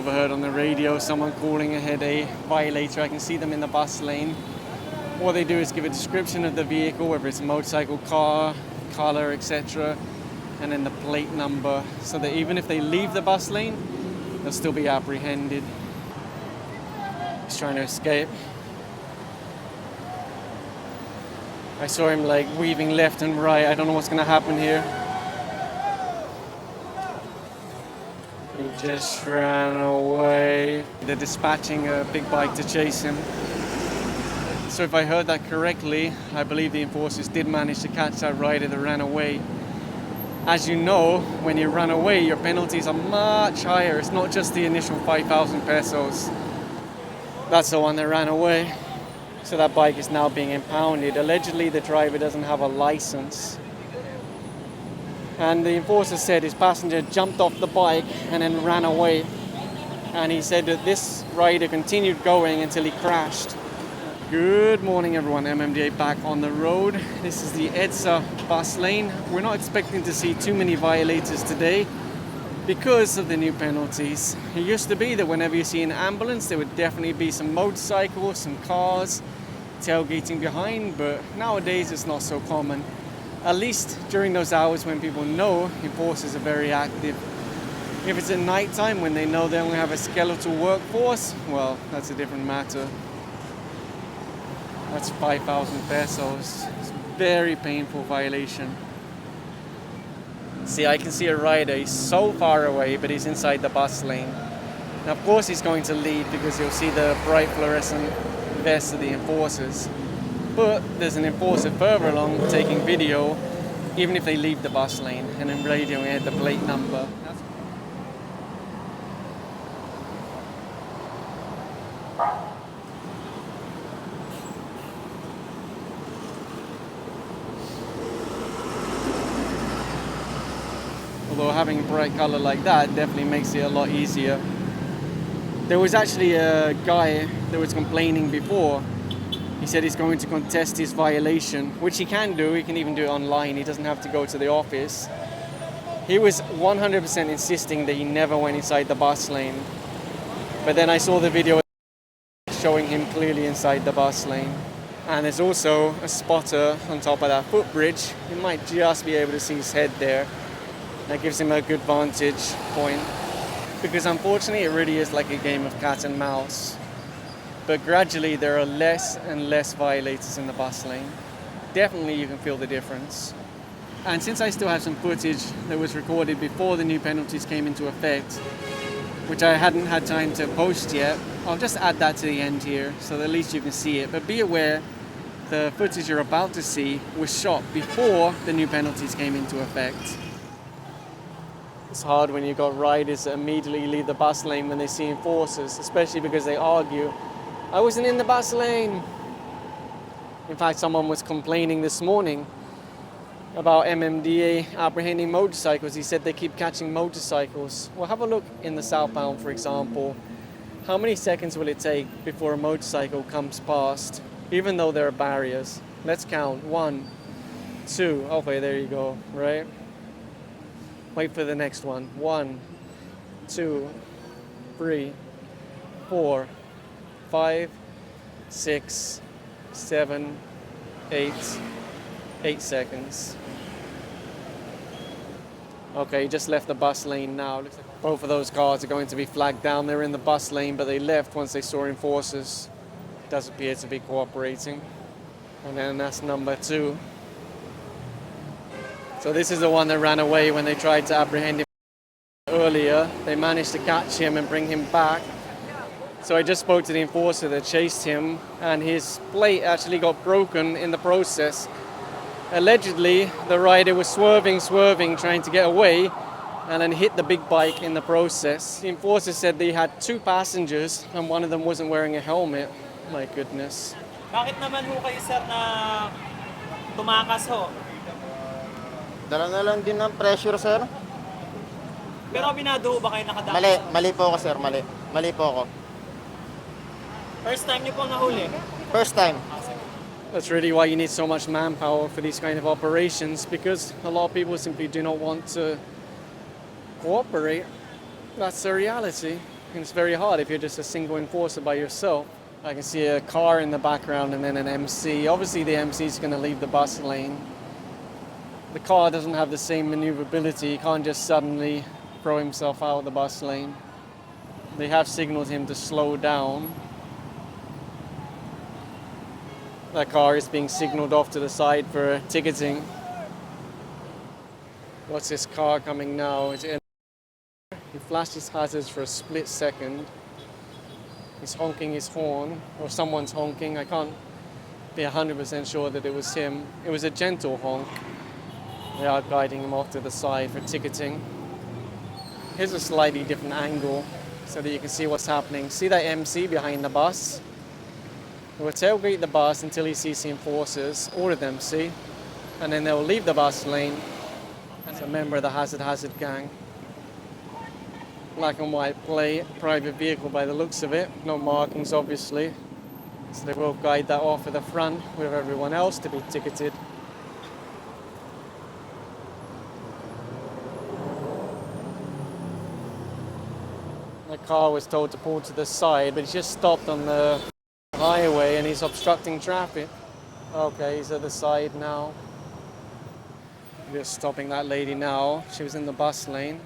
Overheard on the radio someone calling ahead a violator. I can see them in the bus lane. What they do is give a description of the vehicle, whether it's a motorcycle, car, color, etc., and then the plate number, so that even if they leave the bus lane, they'll still be apprehended. He's trying to escape. I saw him like weaving left and right. I don't know what's going to happen here. He just ran away. They're dispatching a big bike to chase him. So if I heard that correctly, I believe the enforcers did manage to catch that rider that ran away. As you know, when you run away, your penalties are much higher. It's not just the initial 5,000 pesos. That's the one that ran away. So that bike is now being impounded. Allegedly, the driver doesn't have a license. And the enforcer said his passenger jumped off the bike and then ran away. And he said that this rider continued going until he crashed. Good morning, everyone. MMDA back on the road. This is the EDSA Bus Lane. We're not expecting to see too many violators today because of the new penalties. It used to be that whenever you see an ambulance, there would definitely be some motorcycles, some cars tailgating behind, but nowadays it's not so common. At least during those hours when people know enforcers are very active. If it's at night time when they know they only have a skeletal workforce, well, that's a different matter. That's 5,000 pesos. It's a very painful violation. See, I can see a rider. He's so far away, but he's inside the bus lane. Now, of course, he's going to lead because you'll see the bright fluorescent vest of the enforcers. But there's an enforcer further along taking video, even if they leave the bus lane, and then radioing ahead the plate number. Although having a bright color like that definitely makes it a lot easier. There was actually a guy that was complaining before. He said he's going to contest his violation, which he can do. He can even do it online. He doesn't have to go to the office. He was 100% insisting that he never went inside the bus lane. But then I saw the video showing him clearly inside the bus lane. And there's also a spotter on top of that footbridge. You might just be able to see his head there. That gives him a good vantage point. Because unfortunately, it really is like a game of cat and mouse. But gradually, there are less and less violators in the bus lane. Definitely, you can feel the difference. And since I still have some footage that was recorded before the new penalties came into effect, which I hadn't had time to post yet, I'll just add that to the end here, so that at least you can see it. But be aware, the footage you're about to see was shot before the new penalties came into effect. It's hard when you've got riders that immediately leave the bus lane when they see enforcers, especially because they argue, I wasn't in the bus lane. In fact, someone was complaining this morning about MMDA apprehending motorcycles. He said they keep catching motorcycles. Well, have a look in the southbound, for example. How many seconds will it take before a motorcycle comes past, even though there are barriers? Let's count. 1, 2. Okay, there you go, right? Wait for the next one. 1, 2, 3, 4, 5, 6, 7, 8. 8 seconds. Okay, just left the bus lane now. Looks like both of those cars are going to be flagged down. They're in the bus lane, but they left once they saw enforcers. Does appear to be cooperating. And then that's number 2. So this is the one that ran away when they tried to apprehend him earlier. They managed to catch him and bring him back. So I just spoke to the enforcer that chased him, and his plate actually got broken in the process. Allegedly, the rider was swerving, trying to get away, and then hit the big bike in the process. The enforcer said they had 2 passengers, and one of them wasn't wearing a helmet. My goodness. Bakit naman ho kayo, sir, na tumakas ho? Dala na lang din ng pressure, sir. Pero binado ho ba kayo nakadaan? Mali po ako, sir. Mali po ako. First time niyo pong nahuli? First time. That's really why you need so much manpower for these kind of operations, because a lot of people simply do not want to cooperate. That's the reality. And it's very hard if you're just a single enforcer by yourself. I can see a car in the background and then an MC. Obviously the MC is going to leave the bus lane. The car doesn't have the same maneuverability. He can't just suddenly throw himself out of the bus lane. They have signaled him to slow down. That car is being signaled off to the side for ticketing. What's this car coming now? He flashed his hazards for a split second. He's honking his horn, or someone's honking. I can't be 100% sure that it was him. It was a gentle honk. They are guiding him off to the side for ticketing. Here's a slightly different angle so that you can see what's happening. See that MC behind the bus? He will tailgate the bus until he sees the enforcers, all of them, see? And then they'll leave the bus lane. It's a member of the Hazard gang. Black and white plate, private vehicle by the looks of it. No markings, obviously. So they will guide that off at the front with everyone else to be ticketed. The car was told to pull to the side, but he's just stopped on the highway and he's obstructing traffic. Okay, he's at the side now. Just stopping that lady now. She was in the bus lane.